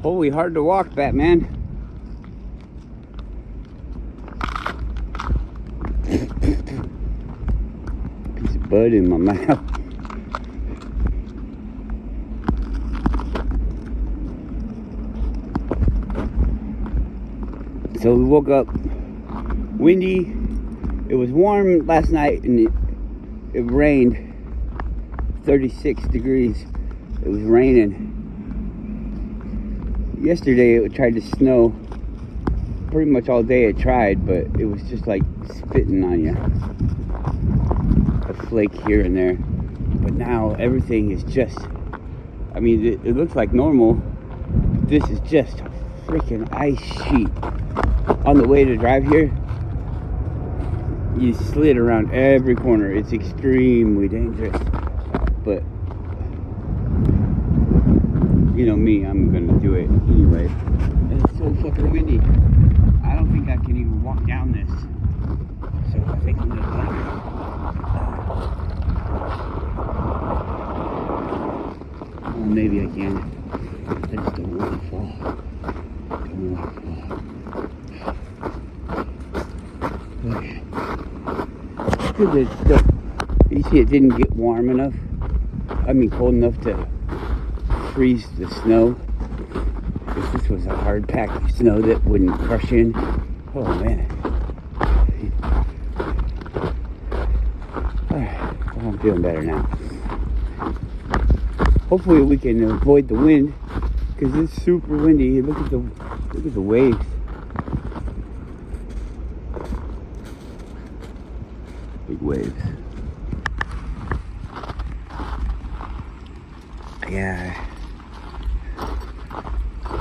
Holy, hard to walk, Batman. Piece of bud in my mouth. So we woke up windy. It was warm last night and it rained. 36 degrees. It was raining. Yesterday it tried to snow. Pretty much all day it tried, but it was just like spitting on you. A flake here and there. But now everything is just, I mean, it looks like normal. This is just a freaking ice sheet. On the way to drive here, you slid around every corner. It's extremely dangerous. But you know me, I'm gonna do it anyway. And it's so fucking windy. I don't think I can even walk down this. So I think I'm gonna drive it. Well, maybe I can. I just don't want to fall. Don't want to fall. Okay. Good that still, you see it didn't get warm enough. I mean cold enough to freeze the snow. If this was a hard packed snow that wouldn't crush in, oh man. Alright, well, I'm feeling better now. Hopefully we can avoid the wind because it's super windy. Look at the waves. Big waves. Yeah.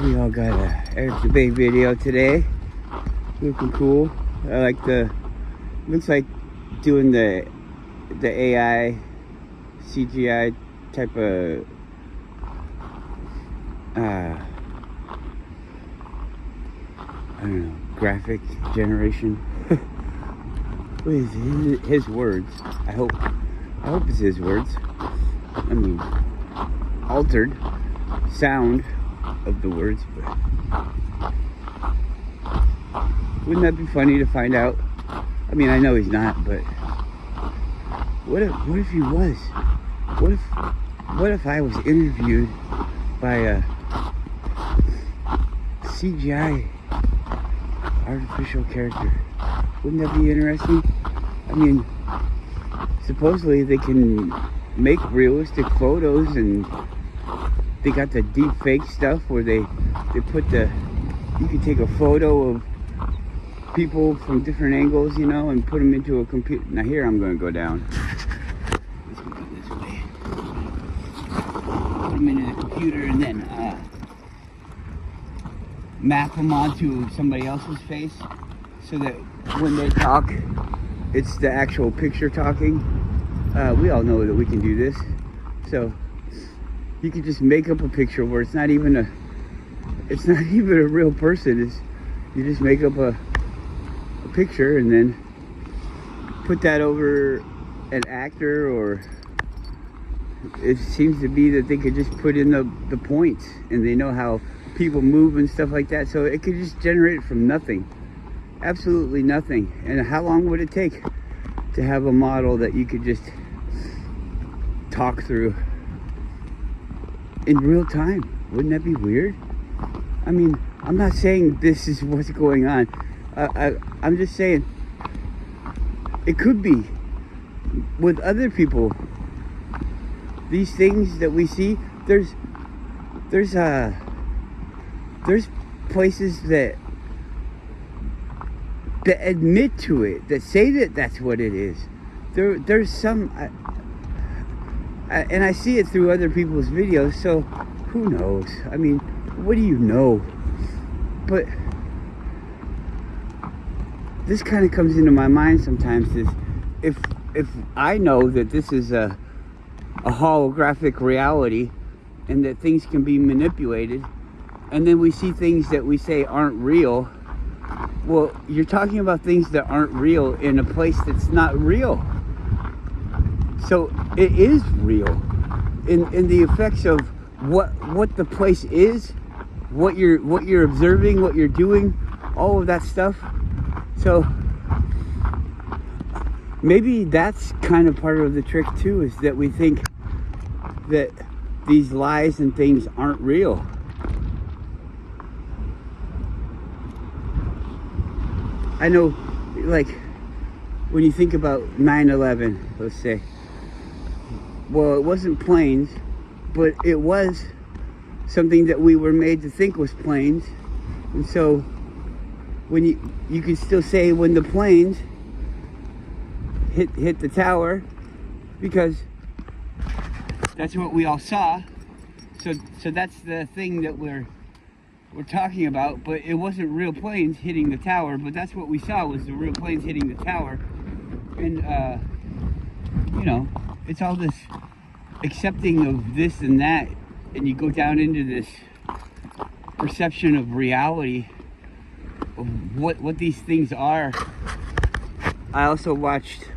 We all got a Eric the Bay video today. Looking cool. I like looks like doing the AI CGI type of I don't know, graphic generation. What is his words? I hope it's his words. I mean, altered sound of the words, but wouldn't that be funny to find out? I mean, I know he's not, but what if he was? What if I was interviewed by a CGI artificial character? Wouldn't that be interesting? I mean, supposedly they can make realistic photos, and they got the deep fake stuff where they put you can take a photo of people from different angles, you know, and put them into a computer. Now here I'm going to go down. Let's go this way. Put them into the computer and then map them onto somebody else's face so that when they talk, it's the actual picture talking. We all know that we can do this. So you can just make up a picture where it's not even a real person. You just make up a picture and then put that over an actor, or it seems to be that they could just put in the points and they know how people move and stuff like that. So it could just generate it from nothing. Absolutely nothing. And how long would it take to have a model that you could just talk through in real time? Wouldn't that be weird? I mean, I'm not saying this is what's going on. I'm just saying it could be with other people. These things that we see, there's places that admit to it, that say that that's what it is. There's some, and I see it through other people's videos, so who knows? I mean, what do you know? But this kind of comes into my mind sometimes, is if I know that this is a holographic reality and that things can be manipulated, and then we see things that we say aren't real. Well, you're talking about things that aren't real in a place that's not real. So it is real in the effects of what the place is what you're observing, what you're doing, all of that stuff. So maybe that's kind of part of the trick too, is that we think that these lies and things aren't real. I know, like, when you think about 9/11, let's say, well, it wasn't planes, but it was something that we were made to think was planes. And so when you can still say when the planes hit the tower, because that's what we all saw. So that's the thing that we're talking about. But it wasn't real planes hitting the tower, but that's what we saw, was the real planes hitting the tower. And you know, it's all this accepting of this and that, and you go down into this perception of reality of what these things are. I also watched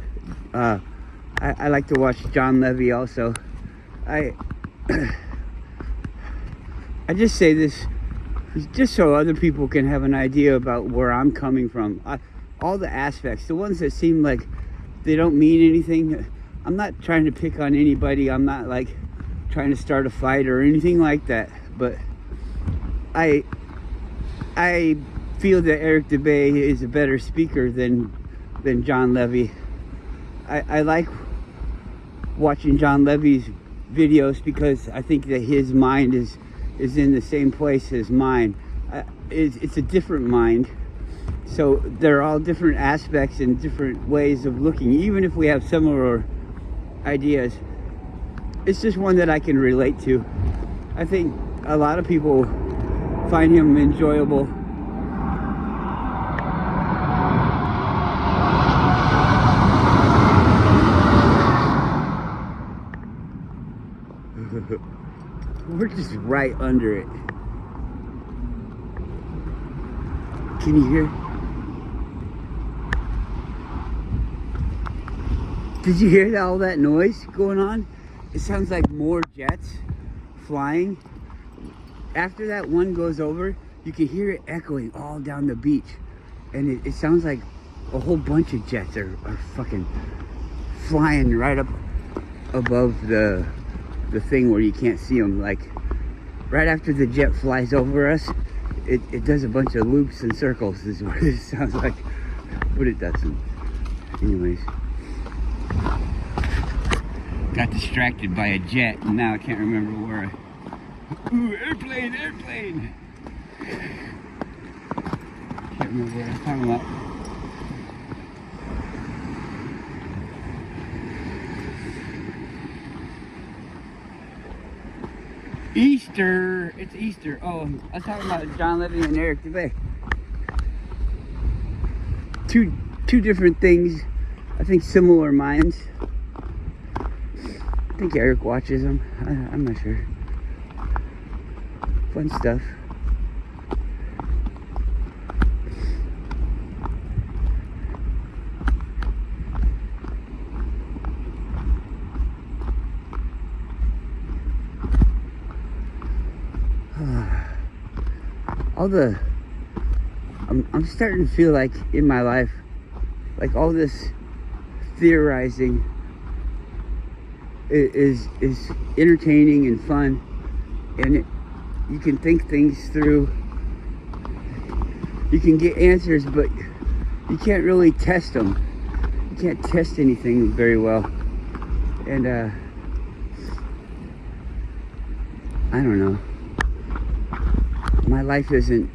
I like to watch John Levy also. I just say this just so other people can have an idea about where I'm coming from. All the aspects, the ones that seem like they don't mean anything. I'm not trying to pick on anybody. I'm not like trying to start a fight or anything like that. But I feel that Eric DeBay is a better speaker than John Levy. I like watching John Levy's videos because I think that his mind is in the same place as mine. It's a different mind. So they're all different aspects and different ways of looking, even if we have similar ideas. It's just one that I can relate to. I think a lot of people find him enjoyable. We're just right under it. Can you hear? Did you hear all that noise going on? It sounds like more jets flying. After that one goes over, you can hear it echoing all down the beach. And it sounds like a whole bunch of jets are fucking flying right up above the thing where you can't see them. Like, right after the jet flies over us, it does a bunch of loops and circles, is what it sounds like. But it doesn't. Anyways. Got distracted by a jet, and now I can't remember where Ooh, airplane! Can't remember what I'm talking about. Easter! It's Easter. Oh, I'm talking about John Levy and Eric DeBay. Two different things. I think similar minds. I think Eric watches them. I'm not sure. Fun stuff. I'm starting to feel like in my life, like all this theorizing is entertaining and fun, and you can think things through. You can get answers, but you can't really test them. You can't test anything very well, and I don't know. My life isn't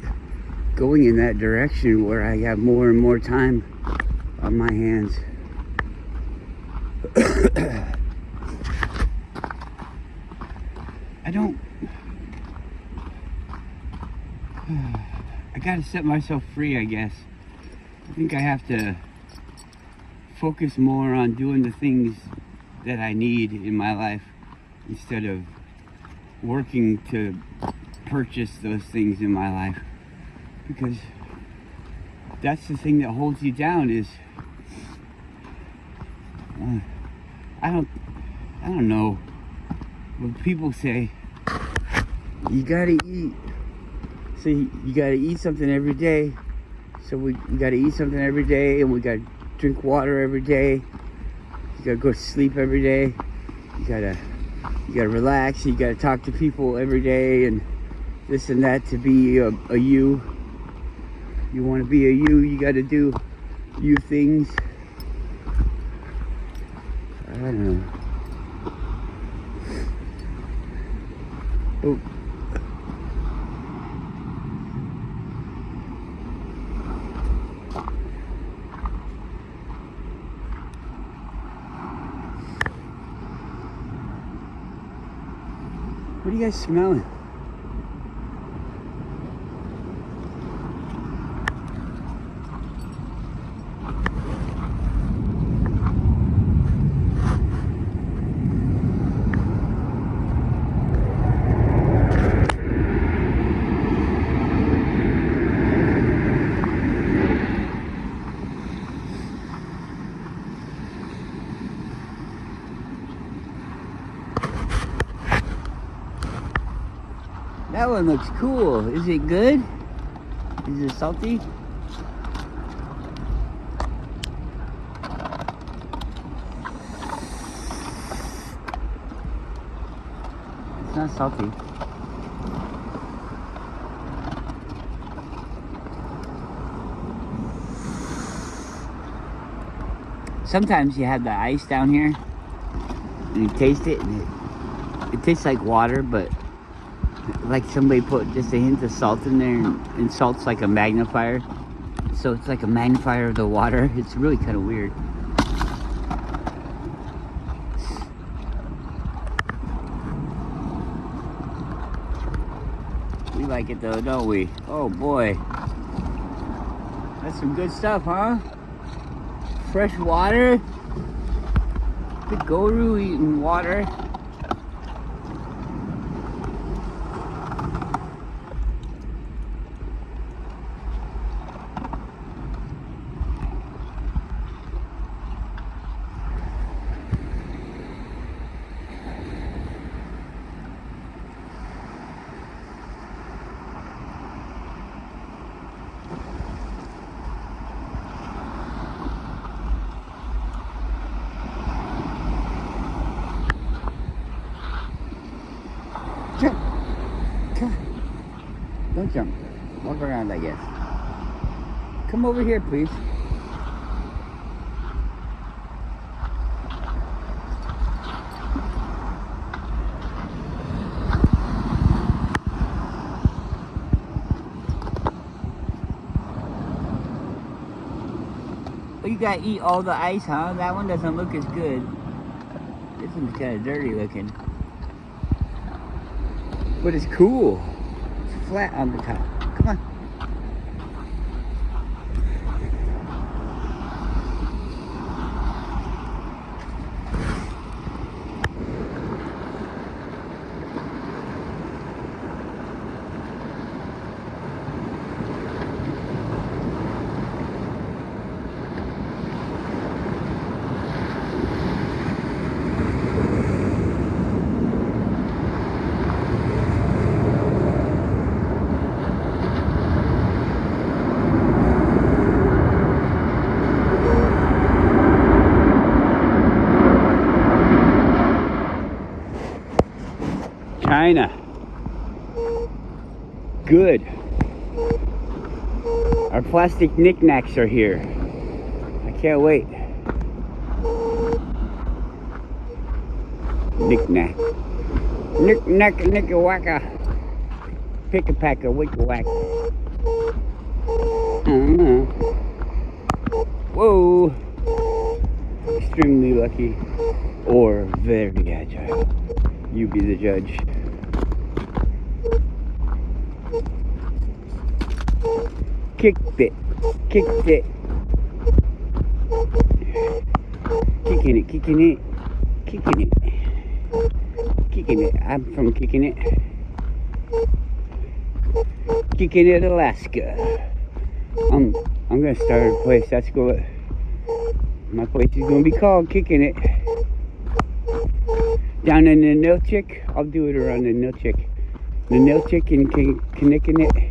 going in that direction where I have more and more time on my hands. I gotta set myself free, I guess. I think I have to focus more on doing the things that I need in my life instead of working to purchase those things in my life, because that's the thing that holds you down. Is I don't know, when people say you gotta eat So you got to eat something every day. So we got to eat something every day, and we got to drink water every day. You got to go to sleep every day. You got to relax. You got to talk to people every day, and this and that to be a you. You want to be a you got to do you things. I don't know. Oh. What are you guys smelling? That one looks cool. Is it good? Is it salty? It's not salty. Sometimes you have the ice down here and you taste it and it tastes like water, but like somebody put just a hint of salt in there, and salt's like a magnifier. So it's like a magnifier of the water. It's really kind of weird. We like it though, don't we? Oh boy. That's some good stuff, huh? Fresh water. The Goru eating water. Don't jump. Walk around, I guess. Come over here, please. Oh, you gotta eat all the ice, huh? That one doesn't look as good. This one's kind of dirty looking. But it's cool. It's flat on the top. Come on. China. Good. Our plastic knickknacks are here. I can't wait. Knickknack. Knick-knack, knick-a-wacka. Pick-a-pack-a, wick-a-whack. Whoa. Extremely lucky. Or very agile. You be the judge. Kicked it. Kicked it. Kicking it, kicking it. Kicking it. Kicking it. I'm from Kicking It. Kicking It, Alaska. I'm gonna start a place. That's good. My place is gonna be called Kicking It. Down in the Nilchik, I'll do it around the Nilchik. The Nilchik and Kicking It.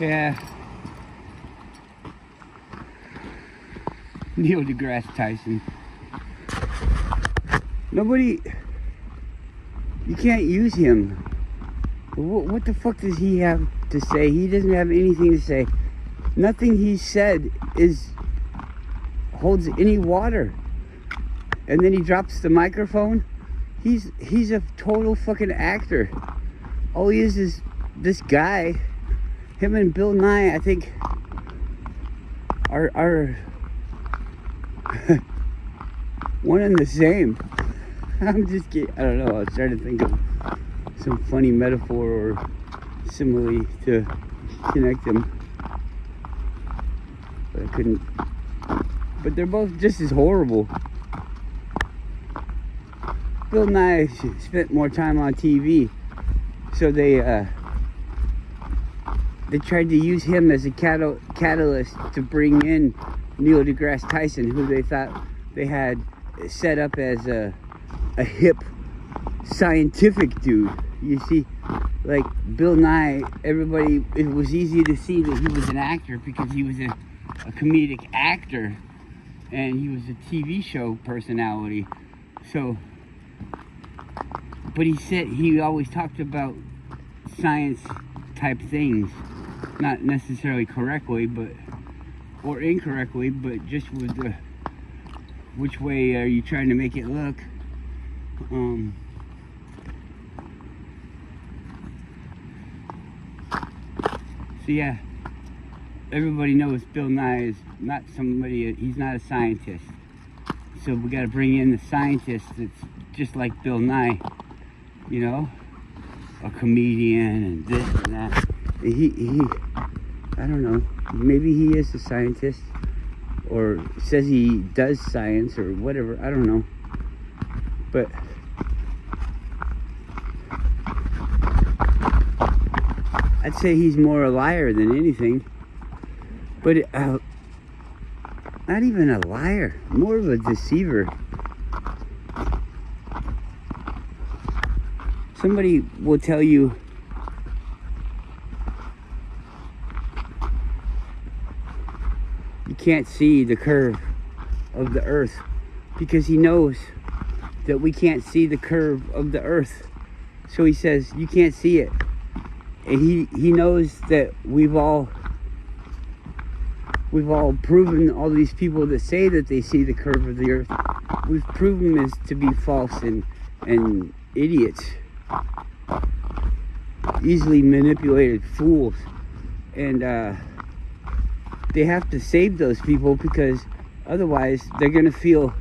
Yeah. Neil deGrasse Tyson. Nobody... You can't use him. What the fuck does he have to say? He doesn't have anything to say. Nothing he said holds any water. And then he drops the microphone. He's a total fucking actor. All he is this guy. Him and Bill Nye, I think, are one and the same. I'm just kidding. I don't know. I was trying to think of some funny metaphor or simile to connect them, but I couldn't. But they're both just as horrible. Bill Nye spent more time on TV, so they tried to use him as a catalyst to bring in Neil deGrasse Tyson, who they thought they had set up as a hip scientific dude. You see, like Bill Nye, everybody, it was easy to see that he was an actor because he was a comedic actor and he was a TV show personality. So, but he always talked about science type things, not necessarily correctly, or incorrectly, but just with the, which way are you trying to make it look? So yeah, everybody knows Bill Nye is not somebody, he's not a scientist. So we got to bring in the scientist that's just like Bill Nye, you know, a comedian and this and that. He I don't know, maybe he is a scientist or says he does science or whatever, I don't know. But I'd say he's more a liar than anything. But not even a liar, more of a deceiver. Somebody will tell you you can't see the curve of the earth because he knows that we can't see the curve of the earth. So he says you can't see it. And he knows that we've all proven, all these people that say that they see the curve of the earth, we've proven this to be false and idiots, easily manipulated fools. And they have to save those people because otherwise they're gonna feel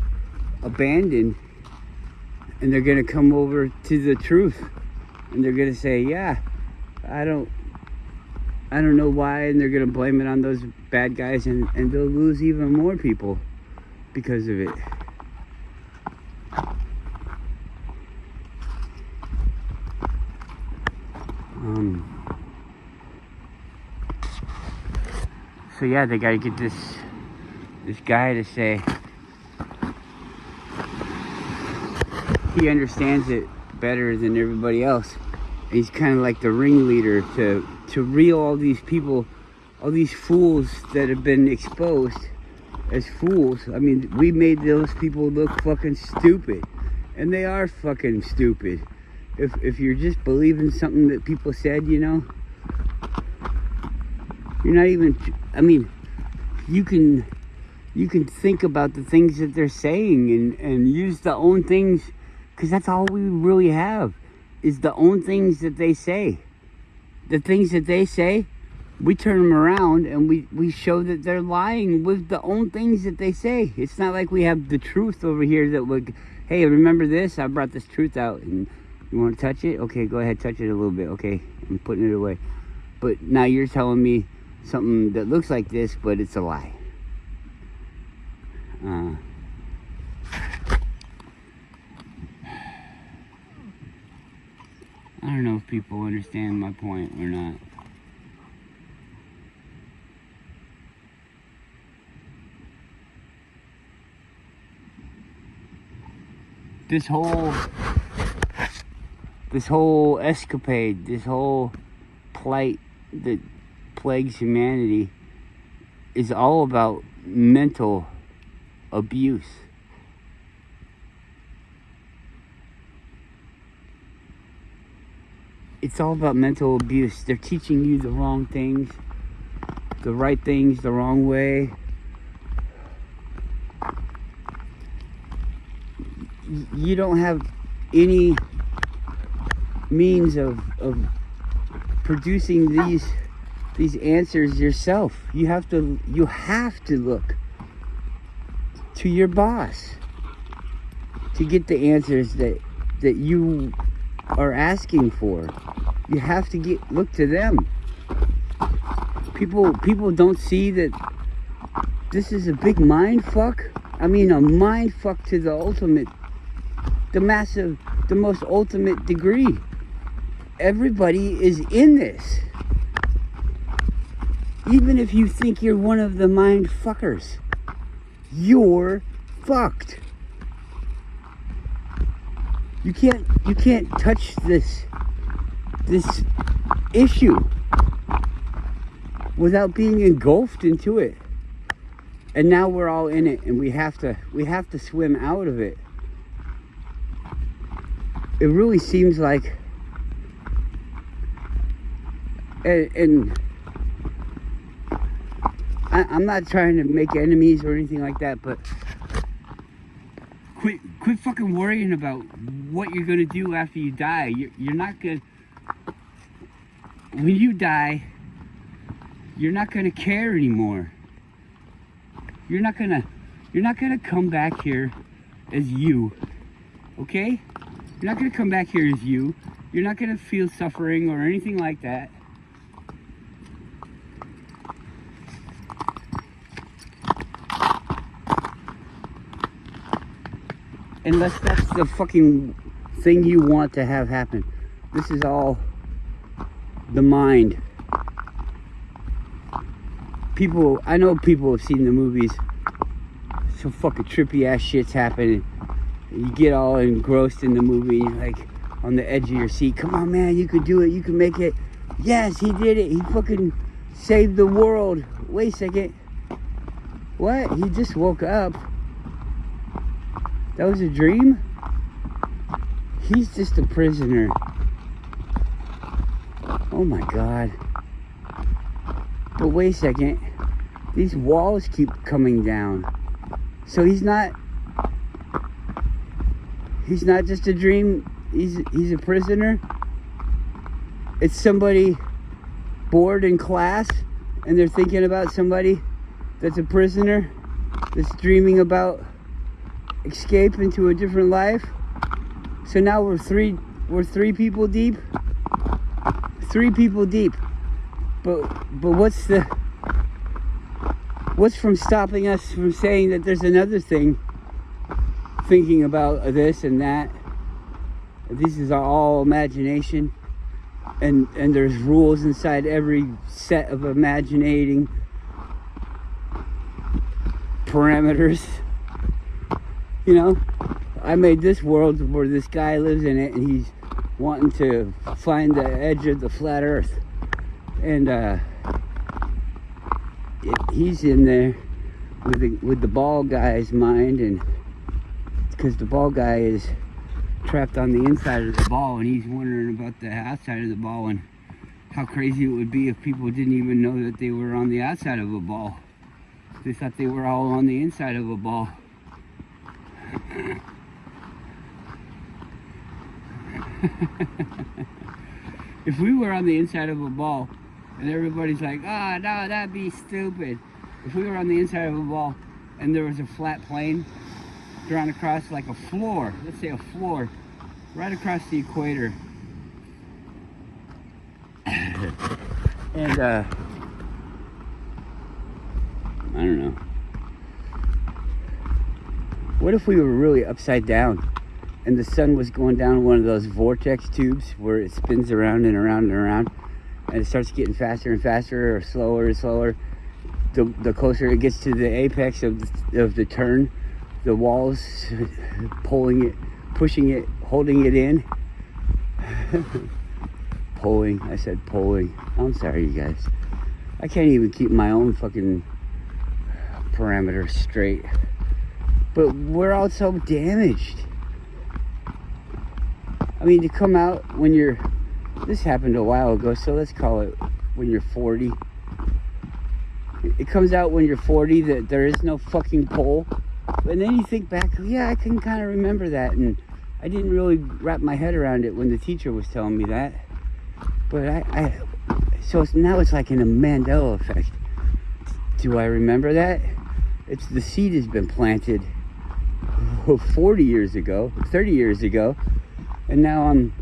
abandoned and they're gonna come over to the truth and they're gonna say, yeah, I don't know why, and they're gonna blame it on those bad guys, and they'll lose even more people because of it. So yeah, they gotta get this guy to say he understands it better than everybody else. He's kind of like the ringleader to reel all these people, all these fools that have been exposed as fools. I mean, we made those people look fucking stupid, and they are fucking stupid. If you're just believing something that people said, you know, you're not even. I mean, you can think about the things that they're saying and use the own things, because that's all we really have. Is the own things that they say. The things that they say, we turn them around and we show that they're lying with the own things that they say. It's not like we have the truth over here that would, hey, remember this? I brought this truth out and you want to touch it? Okay, go ahead, touch it a little bit. Okay, I'm putting it away. But now you're telling me something that looks like this, but it's a lie. I don't know if people understand my point or not. This whole escapade, this whole plight that plagues humanity is all about mental abuse. It's all about mental abuse. They're teaching you the wrong things, the right things the wrong way. You don't have any means of producing these answers yourself. You have to look to your boss to get the answers that you are asking for. You have to look to them. People don't see that this is a big mind fuck. I mean, a mind fuck to the ultimate, the massive, the most ultimate degree. Everybody is in this. Even if you think you're one of the mind fuckers, you're fucked. You can't touch this issue without being engulfed into it. And now we're all in it, and we have to swim out of it. It really seems like, and I'm not trying to make enemies or anything like that, but quit fucking worrying about what you're gonna do after you die. You're not gonna, when you die, you're not gonna care anymore. You're not gonna come back here as you, okay? You're not gonna come back here as you. You're not gonna feel suffering or anything like that. Unless that's the fucking thing you want to have happen. This is all the mind. I know people have seen the movies. Some fucking trippy ass shit's happening. You get all engrossed in the movie, and you're like on the edge of your seat. Come on, man, you could do it. You can make it. Yes, he did it. He fucking saved the world. Wait a second. What? He just woke up. That was a dream? He's just a prisoner. Oh my God. But wait a second. These walls keep coming down. So he's not just a dream. He's a prisoner. It's somebody bored in class and they're thinking about somebody that's a prisoner that's dreaming about escape into a different life. So now we're three people deep. 3 people deep. But what's from stopping us from saying that there's another thing, thinking about this and that? This is all imagination, and there's rules inside every set of imaginating parameters. You know, I made this world where this guy lives in it, and he's wanting to find the edge of the flat earth, and he's in there with the ball guy's mind, and because the ball guy is trapped on the inside of the ball, and he's wondering about the outside of the ball and how crazy it would be if people didn't even know that they were on the outside of a ball. They thought they were all on the inside of a ball. If we were on the inside of a ball and everybody's like, oh no, that'd be stupid. If we were on the inside of a ball and there was a flat plane drawn across, like a floor, let's say a floor right across the equator, and I don't know, what if we were really upside down and the sun was going down one of those vortex tubes where it spins around and around and around, and it starts getting faster and faster, or slower and slower, the closer it gets to the apex of the turn, the walls pulling it, pushing it, holding it in. Pulling, I said pulling. I'm sorry, you guys. I can't even keep my own fucking parameters straight. But we're all so damaged. I mean, to come out when you're... This happened a while ago, so let's call it when you're 40. It comes out when you're 40 that there is no fucking pole. And then you think back, yeah, I can kind of remember that. And I didn't really wrap my head around it when the teacher was telling me that. But so now it's like in a Mandela effect. Do I remember that? It's the seed has been planted 40 years ago, 30 years ago. And now I'm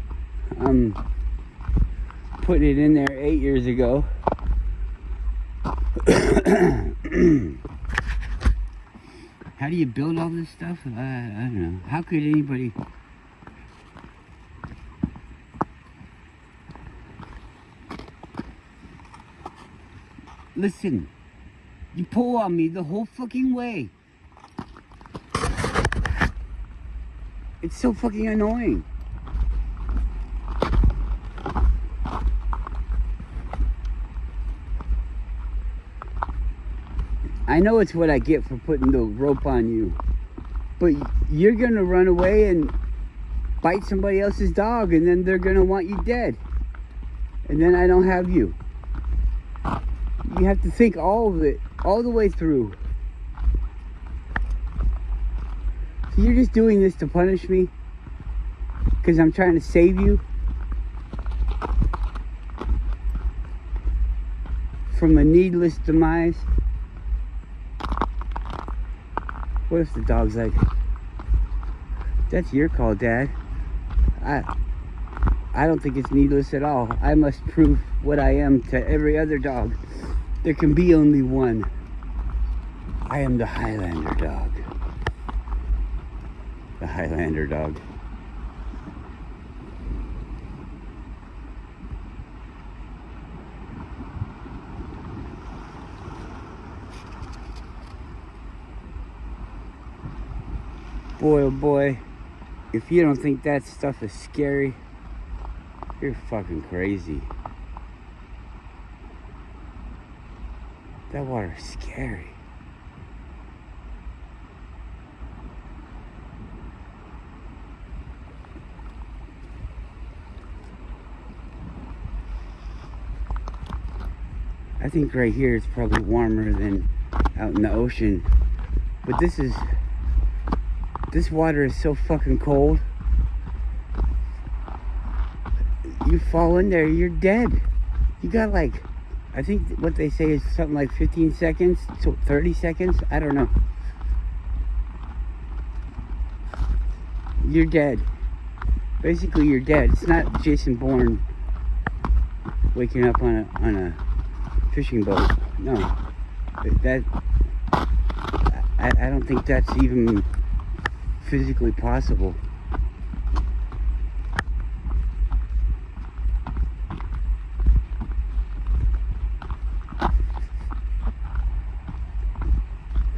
putting it in there 8 years ago. How do you build all this stuff? I don't know. How could anybody... Listen, you pull on me the whole fucking way. It's so fucking annoying. I know it's what I get for putting the rope on you, but you're gonna run away and bite somebody else's dog, and then they're gonna want you dead, and then I don't have you. You have to think all of it, all the way through. So you're just doing this to punish me because I'm trying to save you from a needless demise. What if the dog's like, that's your call, Dad. I don't think it's needless at all. I must prove what I am to every other dog. There can be only one. I am the Highlander dog. The Highlander dog. Boy, oh boy, if you don't think that stuff is scary, you're fucking crazy. That water is scary. I think right here it's probably warmer than out in the ocean, but this water is so fucking cold. You fall in there, you're dead. You got like, I think what they say is something like 15 seconds to 30 seconds. I don't know. You're dead. Basically, you're dead. It's not Jason Bourne waking up on a fishing boat. No, I don't think that's even physically possible.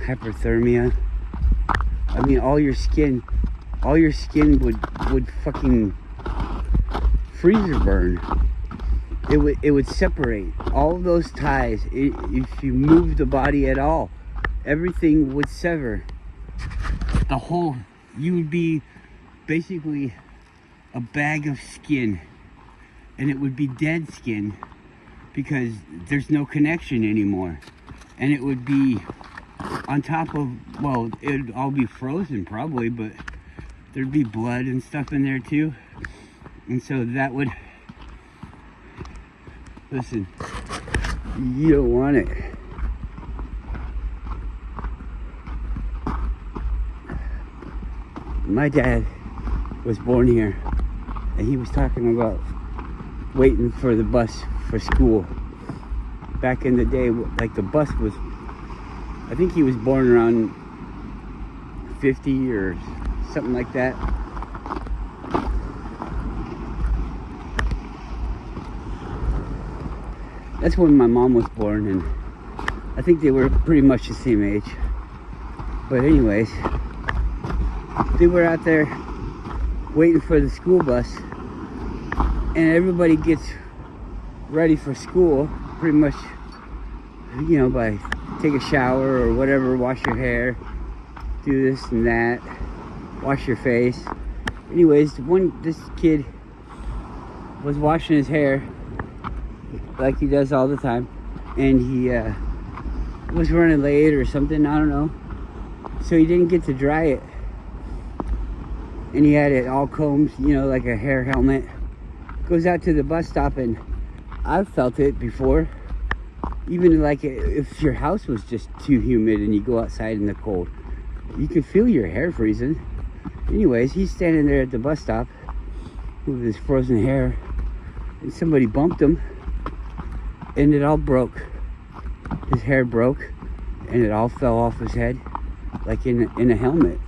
Hyperthermia. I mean, all your skin would fucking freezer burn. It would separate all of those ties. If you move the body at all, everything would sever. The whole, you would be basically a bag of skin, and it would be dead skin because there's no connection anymore. And it would be on top of, well, it'd all be frozen probably, but there'd be blood and stuff in there too. And so that would, listen, you don't want it. My dad was born here, and he was talking about waiting for the bus for school. Back in the day, like the bus was, I think he was born around 50 or something like that. That's when my mom was born, and I think they were pretty much the same age. But anyways, they were out there waiting for the school bus, and everybody gets ready for school pretty much by take a shower or whatever, wash your hair, do this and that, wash your face. Anyways, this kid was washing his hair like he does all the time, and he was running late or something, I don't know, so he didn't get to dry it, and he had it all combed, like a hair helmet. Goes out to the bus stop, and I've felt it before, even like if your house was just too humid and you go outside in the cold, you can feel your hair freezing. Anyways, he's standing there at the bus stop with his frozen hair, and somebody bumped him, and it all broke. His hair broke, and it all fell off his head, like in a helmet.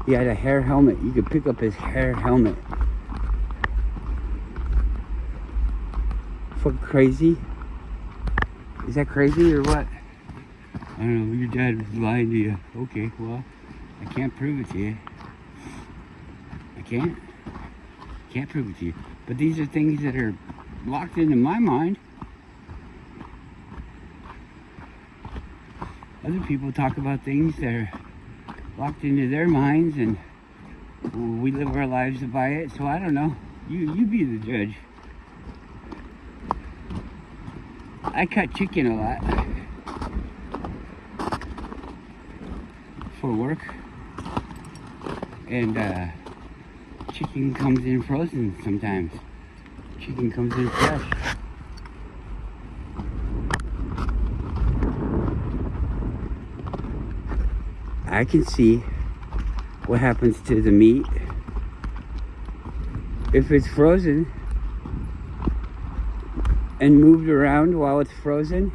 He had a hair helmet. You could pick up his hair helmet. Fucking crazy. Is that crazy or what? I don't know. Your dad was lying to you. Okay, well, I can't prove it to you. I can't prove it to you. But these are things that are locked into my mind. Other people talk about things that are locked into their minds, and we live our lives by it. So I don't know. You be the judge. I cut chicken a lot for work, and chicken comes in frozen sometimes. Chicken comes in fresh. I can see what happens to the meat. If it's frozen and moved around while it's frozen,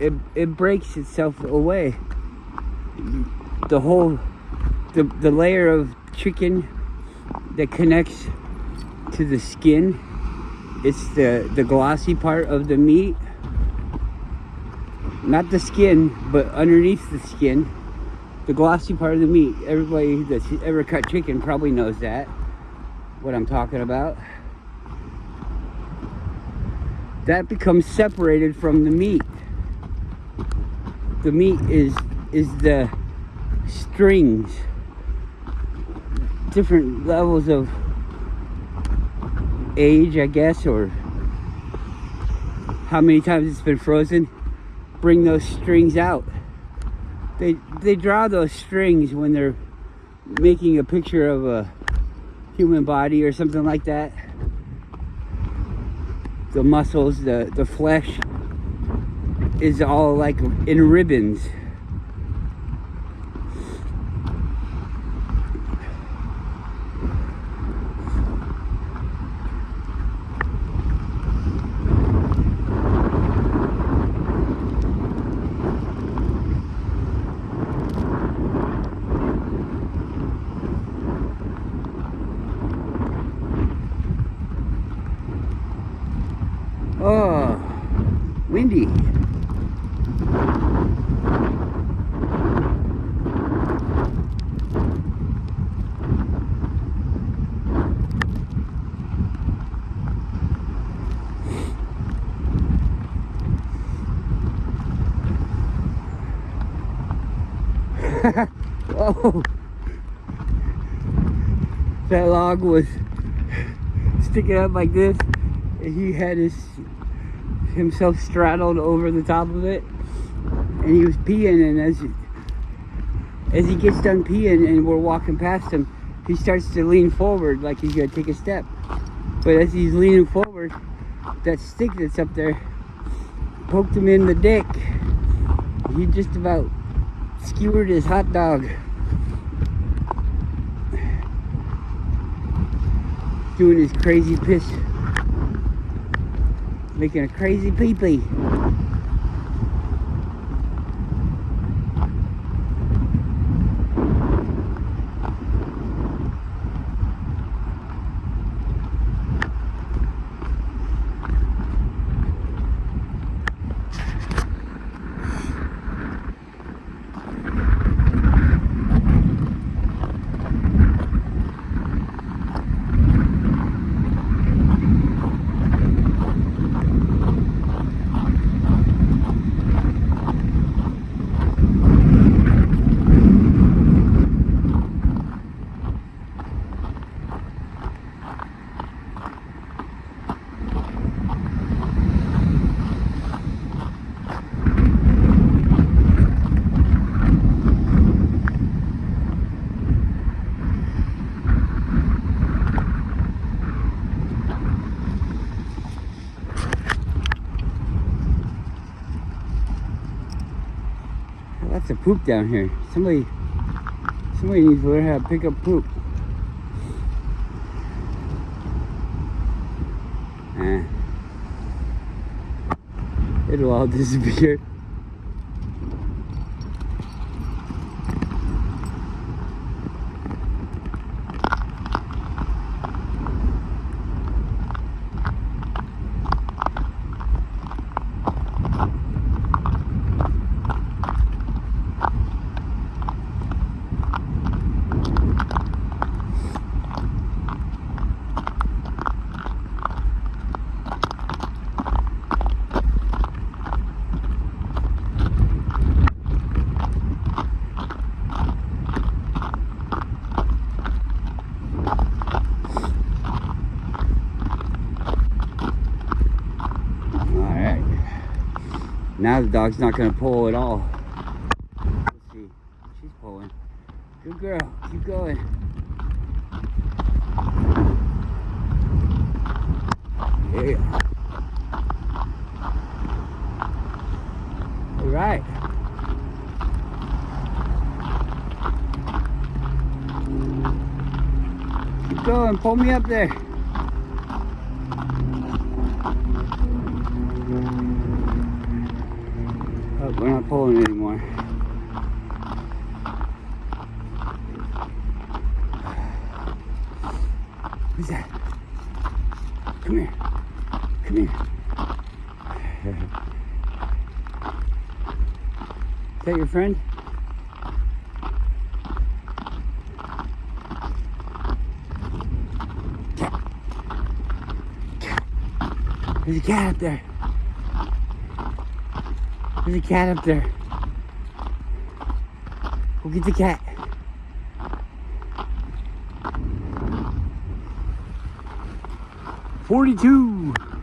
it breaks itself away. The layer of chicken that connects to the skin, it's the glossy part of the meat, not the skin, but underneath the skin, the glossy part of the meat. Everybody that's ever cut chicken probably knows that, what I'm talking about. That becomes separated from the meat. The meat is the strings, different levels of age, I guess, or how many times it's been frozen, bring those strings out. They draw those strings when they're making a picture of a human body or something like that. The muscles, the flesh is all like in ribbons. Oh, windy. Whoa. That log was sticking up like this, and he had himself straddled over the top of it, and he was peeing, and as he gets done peeing and we're walking past him, he starts to lean forward like he's gonna take a step. But as he's leaning forward, that stick that's up there poked him in the dick. He just about skewered his hot dog. Doing his crazy piss. Making a crazy pee-pee. Lots of poop down here. Somebody needs to learn how to pick up poop. It'll all disappear. Now the dog's not going to pull at all. Let's see. She's pulling. Good girl. Keep going. Yeah. All right. Keep going. Pull me up there. Oh, we're not pulling anymore. Who's that? Come here. Come here. Is that your friend? Cat. Cat. There's a cat up there. There's a cat up there. Go get the cat. $42.